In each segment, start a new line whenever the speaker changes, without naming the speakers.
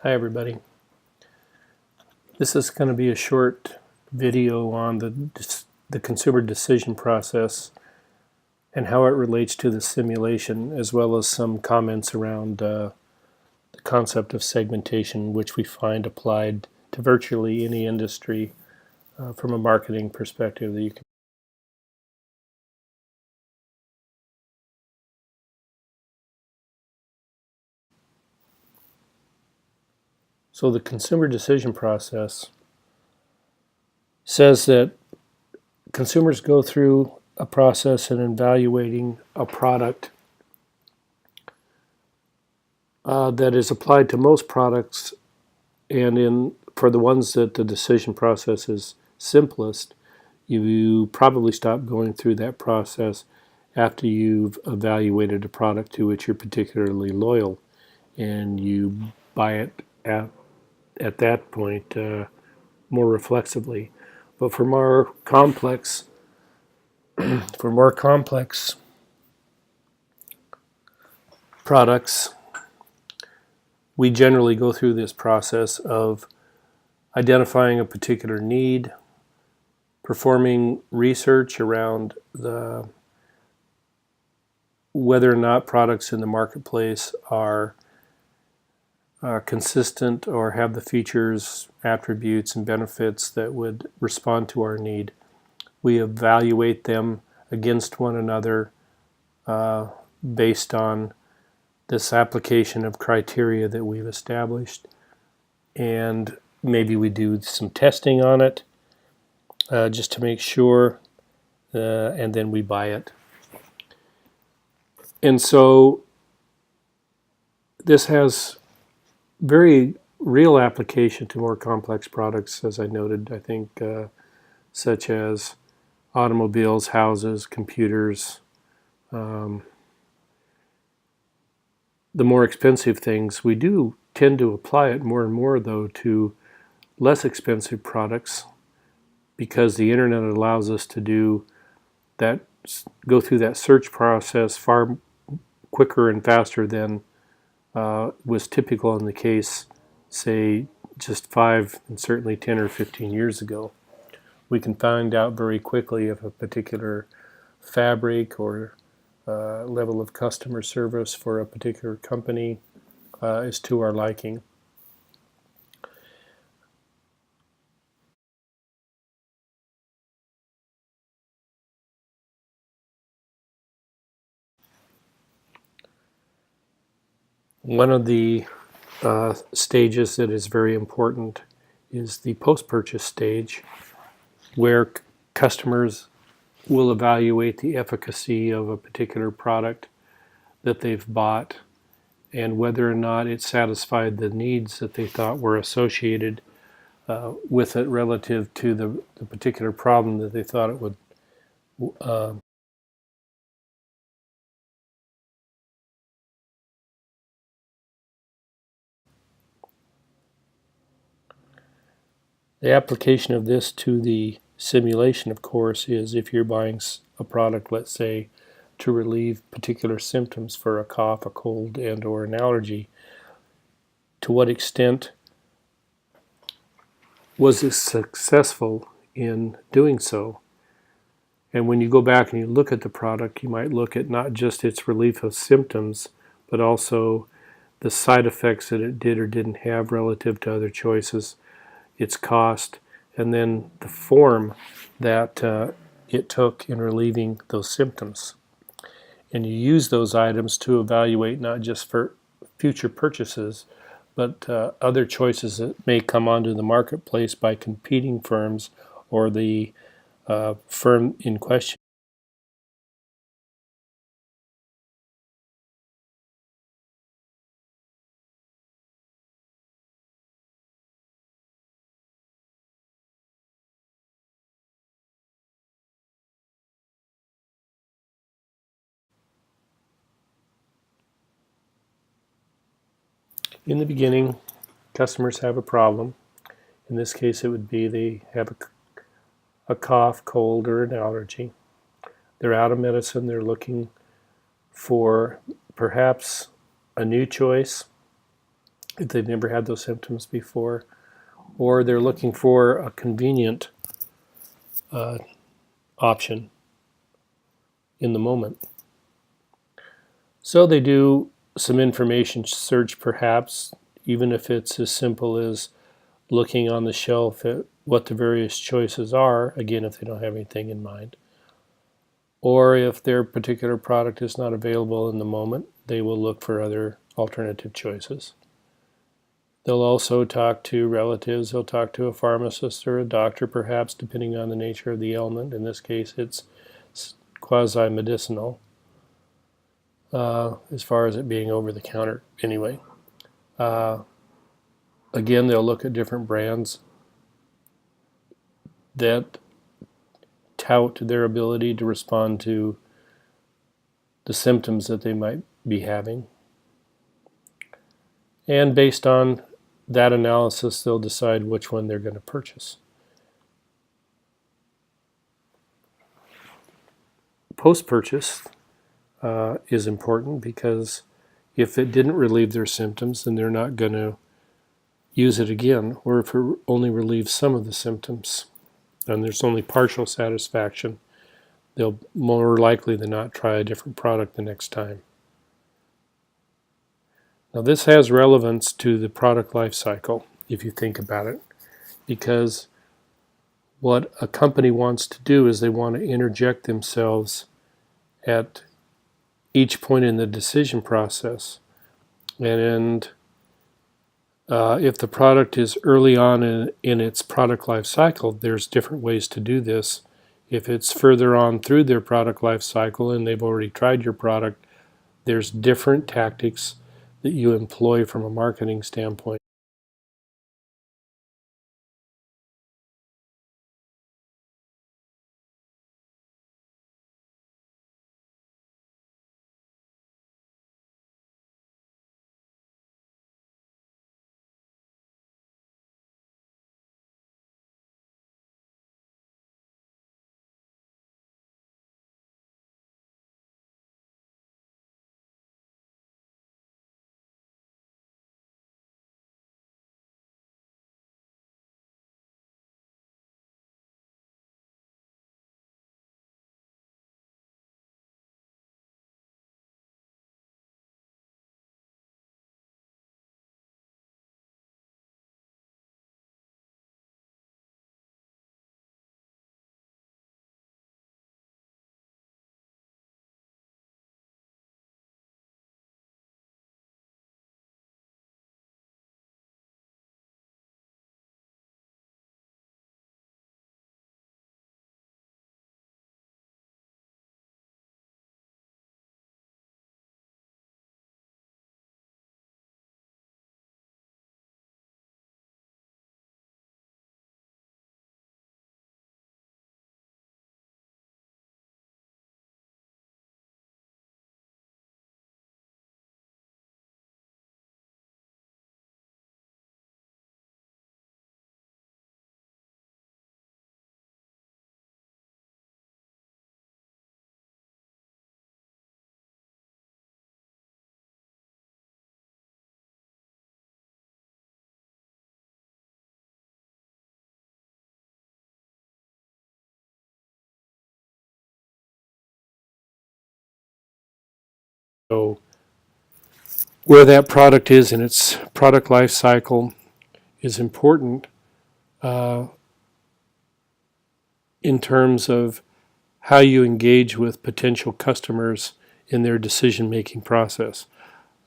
Hi everybody. This is going to be a short video on the consumer decision process and how it relates to the simulation, as well as some comments around the concept of segmentation, which we find applied to virtually any industry from a marketing perspective that you can. So the consumer decision process says that consumers go through a process in evaluating a product that is applied to most products, and for the ones that the decision process is simplest, you probably stop going through that process after you've evaluated a product to which you're particularly loyal, and you buy it at that point more reflexively. But for more complex products, we generally go through this process of identifying a particular need, performing research around whether or not products in the marketplace are consistent or have the features, attributes, and benefits that would respond to our need. We evaluate them against one another based on this application of criteria that we've established, and maybe we do some testing on it just to make sure, and then we buy it. And so this has very real application to more complex products, as I noted, I think, such as automobiles, houses, computers. The more expensive things, we do tend to apply it more and more, though, to less expensive products, because the internet allows us to do that, go through that search process far quicker and faster than was typical in the case, say, just 5 and certainly 10 or 15 years ago. We can find out very quickly if a particular fabric or level of customer service for a particular company is to our liking. One of the stages that is very important is the post-purchase stage, where customers will evaluate the efficacy of a particular product that they've bought and whether or not it satisfied the needs that they thought were associated with it relative to the particular problem that they thought it would the application of this to the simulation, of course, is if you're buying a product, let's say, to relieve particular symptoms for a cough, a cold, and or an allergy, to what extent was it successful in doing so? And when you go back and you look at the product, you might look at not just its relief of symptoms, but also the side effects that it did or didn't have relative to other choices, its cost, and then the form that it took in relieving those symptoms. And you use those items to evaluate not just for future purchases, but other choices that may come onto the marketplace by competing firms or the firm in question. In the beginning, customers have a problem. In this case, it would be they have a cough, cold, or an allergy. They're out of medicine. They're looking for perhaps a new choice, if they've never had those symptoms before, or they're looking for a convenient option in the moment. So they do some information search, perhaps, even if it's as simple as looking on the shelf at what the various choices are, again, if they don't have anything in mind. Or if their particular product is not available in the moment, they will look for other alternative choices. They'll also talk to relatives, they'll talk to a pharmacist or a doctor, perhaps, depending on the nature of the ailment. In this case, it's quasi-medicinal, as far as it being over the counter anyway. Again, they'll look at different brands that tout their ability to respond to the symptoms that they might be having. And based on that analysis, they'll decide which one they're going to purchase. Post-purchase is important because if it didn't relieve their symptoms, then they're not going to use it again. Or if it only relieves some of the symptoms and there's only partial satisfaction, they'll more likely than not try a different product the next time. Now this has relevance to the product life cycle, if you think about it, because what a company wants to do is they want to interject themselves at each point in the decision process. And if the product is early on in its product life cycle, there's different ways to do this. If it's further on through their product life cycle and they've already tried your product, there's different tactics that you employ from a marketing standpoint. So where that product is in its product life cycle is important in terms of how you engage with potential customers in their decision-making process.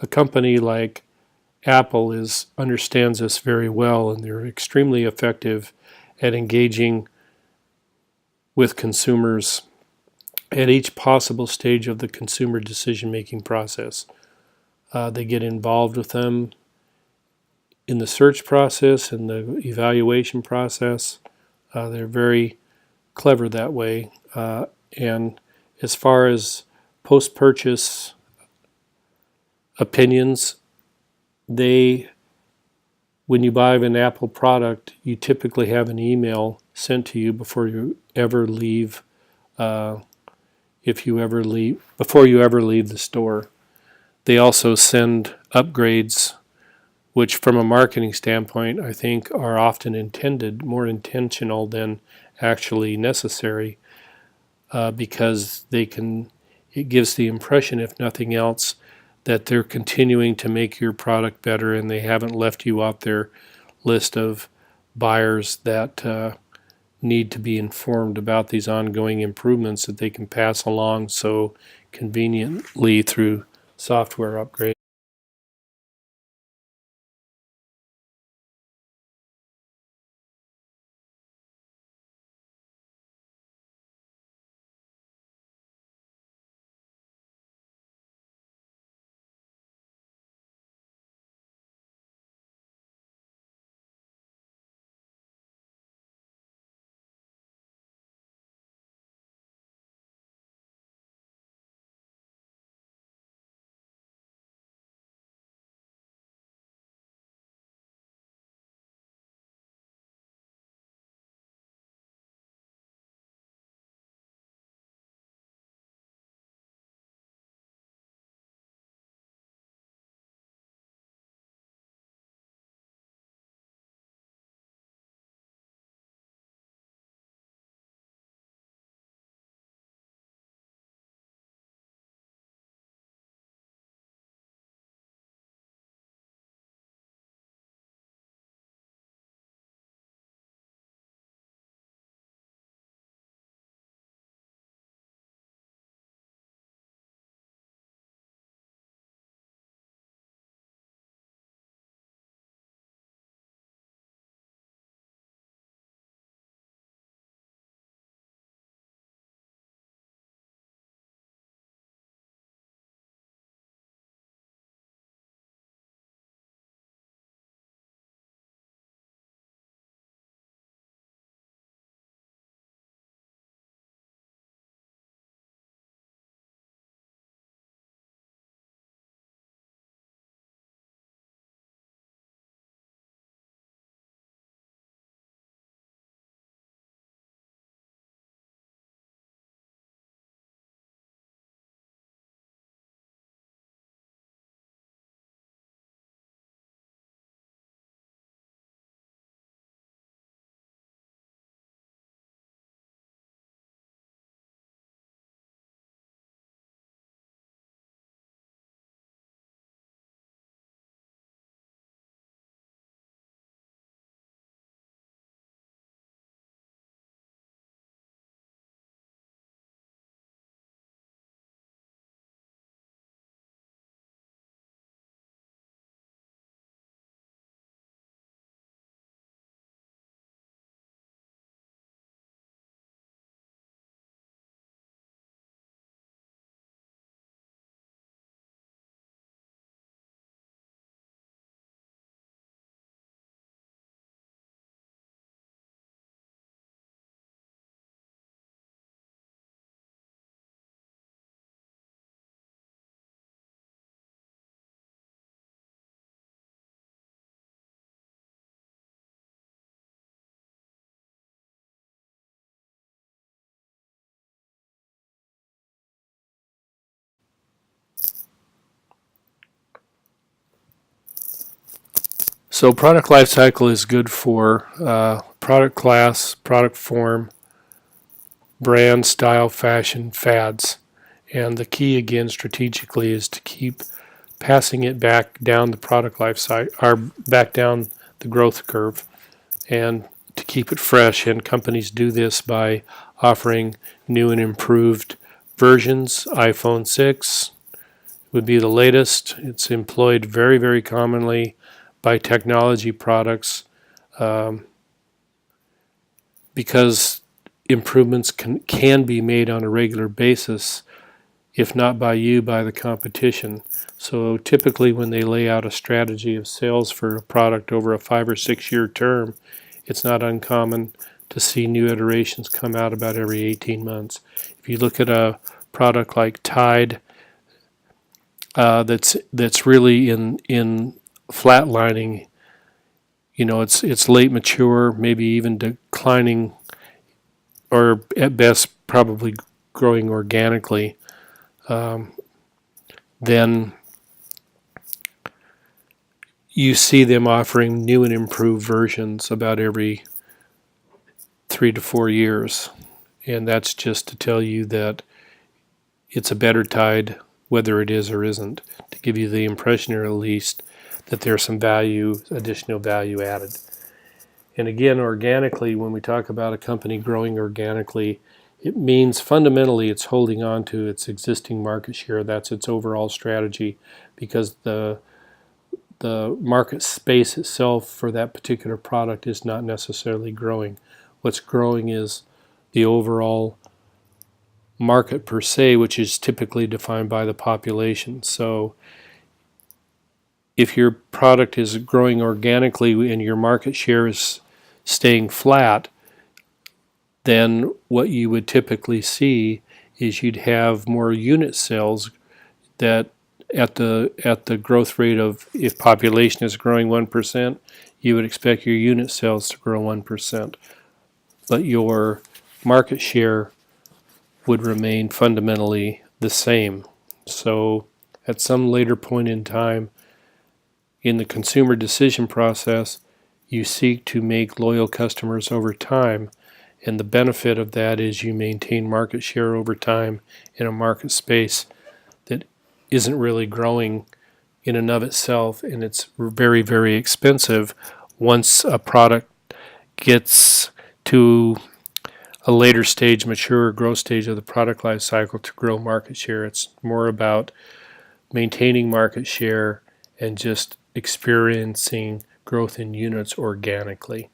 A company like Apple understands this very well, and they're extremely effective at engaging with consumers at each possible stage of the consumer decision-making process. They get involved with them in the search process and the evaluation process. They're very clever that way. And as far as post-purchase opinions, when you buy an Apple product, you typically have an email sent to you before you ever leave the store. They also send upgrades which from a marketing standpoint, I think are often intended, more intentional than actually necessary, because it gives the impression, if nothing else, that they're continuing to make your product better and they haven't left you off their list of buyers that need to be informed about these ongoing improvements that they can pass along so conveniently through software upgrades. So product lifecycle is good for product class, product form, brand, style, fashion, fads. And the key again strategically is to keep passing it back down the product life cycle, or back down the growth curve, and to keep it fresh. And companies do this by offering new and improved versions. iPhone 6 would be the latest. It's employed very, very commonly by technology products, because improvements can be made on a regular basis, if not by you, by the competition. So typically when they lay out a strategy of sales for a product over a 5 or 6 year term, it's not uncommon to see new iterations come out about every 18 months. If you look at a product like Tide, that's really in flatlining, it's late mature, maybe even declining, or at best probably growing organically, then you see them offering new and improved versions about every 3 to 4 years. And that's just to tell you that it's a better tide, whether it is or isn't, to give you the impression, or at least, that there's some additional value added. And again, organically, when we talk about a company growing organically, it means fundamentally it's holding on to its existing market share. That's its overall strategy, because the market space itself for that particular product is not necessarily growing. What's growing is the overall market per se, which is typically defined by the population. So if your product is growing organically and your market share is staying flat, then what you would typically see is you'd have more unit sales that at the growth rate of, if population is growing 1%, you would expect your unit sales to grow 1%. But your market share would remain fundamentally the same. So at some later point in time in the consumer decision process, you seek to make loyal customers over time, and the benefit of that is you maintain market share over time in a market space that isn't really growing in and of itself, and it's very, very expensive once a product gets to a later stage, mature growth stage of the product life cycle to grow market share. It's more about maintaining market share and just experiencing growth in units organically.